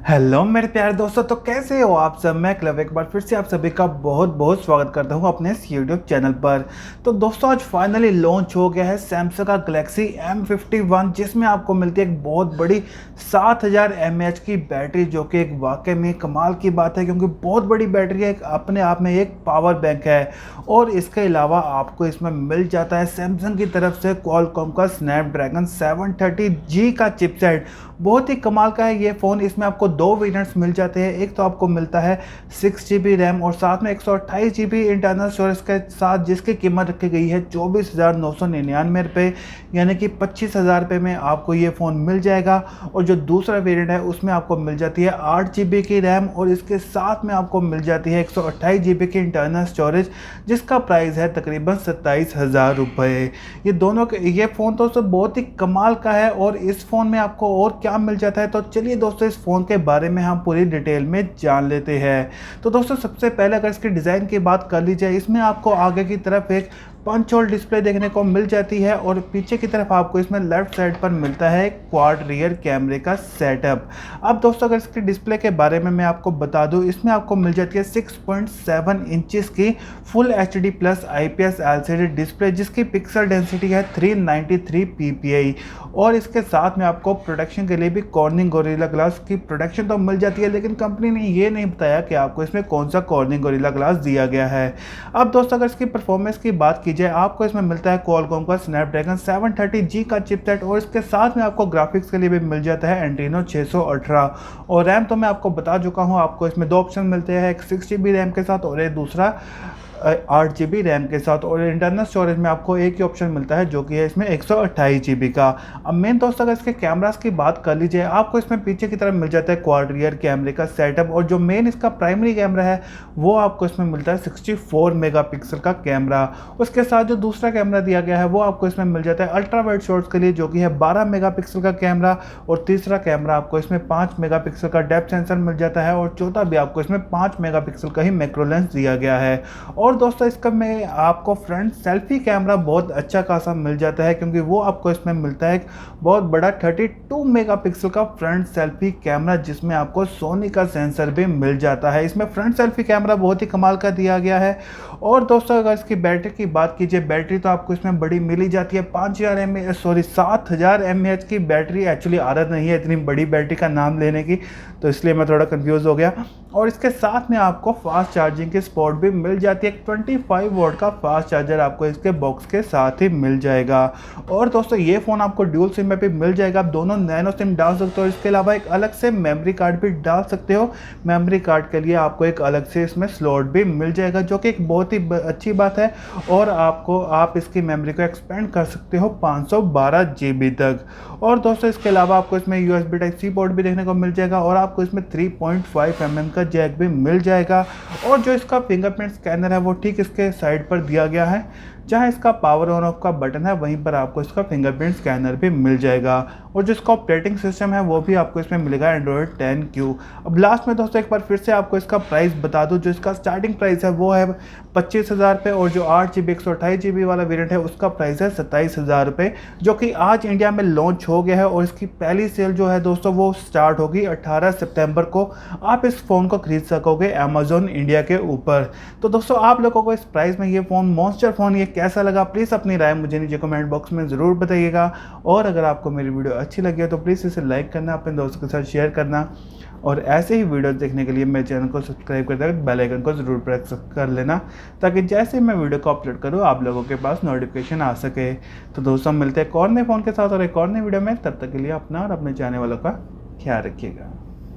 Hello मेरे प्यारे दोस्तों, तो कैसे हो आप सब। मैं क्लब एक बार फिर से आप सभी का बहुत बहुत स्वागत करता हूं अपने इस यूट्यूब चैनल पर। तो दोस्तों आज फाइनली लॉन्च हो गया है सैमसंग का गैलेक्सी M51, जिसमें आपको मिलती है एक बहुत बड़ी 7000 mAh की बैटरी, जो कि एक वाकई में कमाल की बात है क्योंकि बहुत बड़ी बैटरी है, अपने आप में एक पावर बैंक है। और इसके अलावा आपको इसमें मिल जाता है सैमसंग की तरफ से क्वालकॉम का स्नैपड्रैगन 730G का चिपसेट। बहुत ही कमाल का है ये फ़ोन। इसमें आपको दो वेरिएंट्स मिल जाते हैं। एक तो आपको मिलता है 6GB रैम और साथ में 128GB इंटरनल स्टोरेज के साथ, जिसकी कीमत रखी गई है 24,999 रुपये, यानी कि 25,000 रुपये में आपको ये फ़ोन मिल जाएगा। और जो दूसरा वेरिएंट है उसमें आपको मिल जाती है 8GB की रैम और इसके साथ में आपको मिल जाती है 128GB की इंटरनल स्टोरेज, जिसका प्राइस है तकरीबन 27,000 रुपये। ये फ़ोन तो बहुत ही कमाल का है। और इस फ़ोन में आपको और क्या मिल जाता है, तो चलिए दोस्तों इस फ़ोन के बारे में हम पूरी डिटेल में जान लेते हैं। तो दोस्तों सबसे पहले अगर इसके डिज़ाइन की बात कर ली जाए, इसमें आपको आगे की तरफ एक पंच होल डिस्प्ले देखने को मिल जाती है और पीछे की तरफ आपको इसमें लेफ्ट साइड पर मिलता है क्वाड रियर कैमरे का सेटअप। अब दोस्तों अगर इसके डिस्प्ले के बारे में मैं आपको बता दूं, इसमें आपको मिल जाती है 6.7 इंचेस की full HD plus IPS LCD display, जिसकी पिक्सल डेंसिटी है 393 ppi। और इसके साथ में आपको प्रोटेक्शन के लिए भी कॉर्निंग गोरिल्ला ग्लास की प्रोटेक्शन तो मिल जाती है, लेकिन कंपनी ने ये नहीं बताया कि आपको इसमें कौन सा कॉर्निंग गोरिल्ला ग्लास दिया गया है। अब दोस्तों अगर इसकी परफॉर्मेंस की बात की जाए, आपको इसमें मिलता है क्वालकॉम का स्नैपड्रैगन 730G का चिपसेट और इसके साथ में आपको ग्राफिक्स के लिए भी मिल जाता है एंड्रीनो 618। और रैम तो मैं आपको बता चुका हूँ, आपको इसमें दो ऑप्शन मिलते हैं, एक 6GB रैम के साथ और एक दूसरा 8GB रैम के साथ। और इंटरनल स्टोरेज में आपको एक ही ऑप्शन मिलता है जो कि है इसमें 128GB का। अब मेन दोस्तों अगर इसके कैमरास की बात कर लीजिए, आपको इसमें पीछे की तरफ मिल जाता है क्वाड रियर कैमरे का सेटअप और जो मेन इसका प्राइमरी कैमरा है वो आपको इसमें मिलता है 64 मेगापिक्सल का कैमरा। उसके साथ जो दूसरा कैमरा दिया गया है वो आपको इसमें मिल जाता है अल्ट्रा वाइड शॉट्स के लिए, जो कि है 12 मेगापिक्सल का कैमरा। और तीसरा कैमरा आपको इसमें 5 मेगापिक्सल का डेप्थ सेंसर मिल जाता है और चौथा भी आपको इसमें 5 मेगापिक्सल का ही मैक्रो लेंस दिया गया है। और दोस्तों इसका में आपको फ्रंट सेल्फी कैमरा बहुत अच्छा खासा मिल जाता है, क्योंकि वो आपको इसमें मिलता है एक बहुत बड़ा 32 मेगापिक्सल का फ्रंट सेल्फी कैमरा, जिसमें आपको सोनी का सेंसर भी मिल जाता है। इसमें फ्रंट सेल्फी कैमरा बहुत ही कमाल का दिया गया है। और दोस्तों अगर इसकी बैटरी की बात कीजिए, बैटरी तो आपको इसमें बड़ी मिली जाती है 7000 mAh की बैटरी। एक्चुअली आदत नहीं है इतनी बड़ी बैटरी का नाम लेने की, तो इसलिए मैं थोड़ा कंफ्यूज हो गया। और इसके साथ में आपको फास्ट चार्जिंग की सपोर्ट भी मिल जाती है, 25 वोल्ट का फास्ट चार्जर आपको इसके बॉक्स के साथ ही मिल जाएगा। और दोस्तों ये फ़ोन आपको ड्यूल सिम में भी मिल जाएगा, आप दोनों नैनो सिम डाल सकते हो। इसके अलावा एक अलग से मेमोरी कार्ड भी डाल सकते हो। मेमोरी कार्ड के लिए आपको एक अलग से इसमें स्लॉट भी मिल जाएगा, जो कि एक बहुत ही अच्छी बात है। और आप इसकी मेमोरी को एक्सपेंड कर सकते हो 512GB तक। और दोस्तों इसके अलावा आपको इसमें USB Type-C पोर्ट भी देखने को मिल जाएगा और आपको इसमें 3.5 mm का जैक भी मिल जाएगा। और जो इसका फिंगरप्रिंट स्कैनर है वो ठीक इसके साइड पर दिया गया है, जहाँ इसका पावर ऑन ऑफ का बटन है वहीं पर आपको इसका फिंगरप्रिंट स्कैनर भी मिल जाएगा। और जो इसका ऑपरेटिंग सिस्टम है वो भी आपको इसमें मिलेगा एंड्रॉयड 10Q। अब लास्ट में दोस्तों एक बार फिर से आपको इसका प्राइस बता दूं, जो इसका स्टार्टिंग प्राइस है वो है 25,000 रुपये और जो 8GB 128GB वाला वेरिएंट है उसका प्राइस है 27,000 रुपये, जो कि आज इंडिया में लॉन्च हो गया है। और इसकी पहली सेल जो है दोस्तों वो स्टार्ट होगी 18 सितंबर को। आप इस फ़ोन को खरीद सकोगे अमेजोन इंडिया के ऊपर। तो दोस्तों आप लोगों को इस प्राइस में ये फ़ोन मॉन्स्टर फ़ोन ये कैसा लगा, प्लीज़ अपनी राय मुझे नीचे कमेंट बॉक्स में ज़रूर बताइएगा। और अगर आपको मेरी वीडियो अच्छी लगी है तो प्लीज़ इसे लाइक करना, अपने दोस्तों के साथ शेयर करना और ऐसे ही वीडियोस देखने के लिए मेरे चैनल को सब्सक्राइब करते वक्त बेल आइकन को ज़रूर प्रेस कर लेना, ताकि जैसे मैं वीडियो को अपलोड करूँ आप लोगों के पास नोटिफिकेशन आ सके। तो दोस्तों मिलते हैं एक और नए फ़ोन के साथ और एक और नई वीडियो में। तब तक के लिए अपना और अपने चाहने वालों का ख्याल रखिएगा।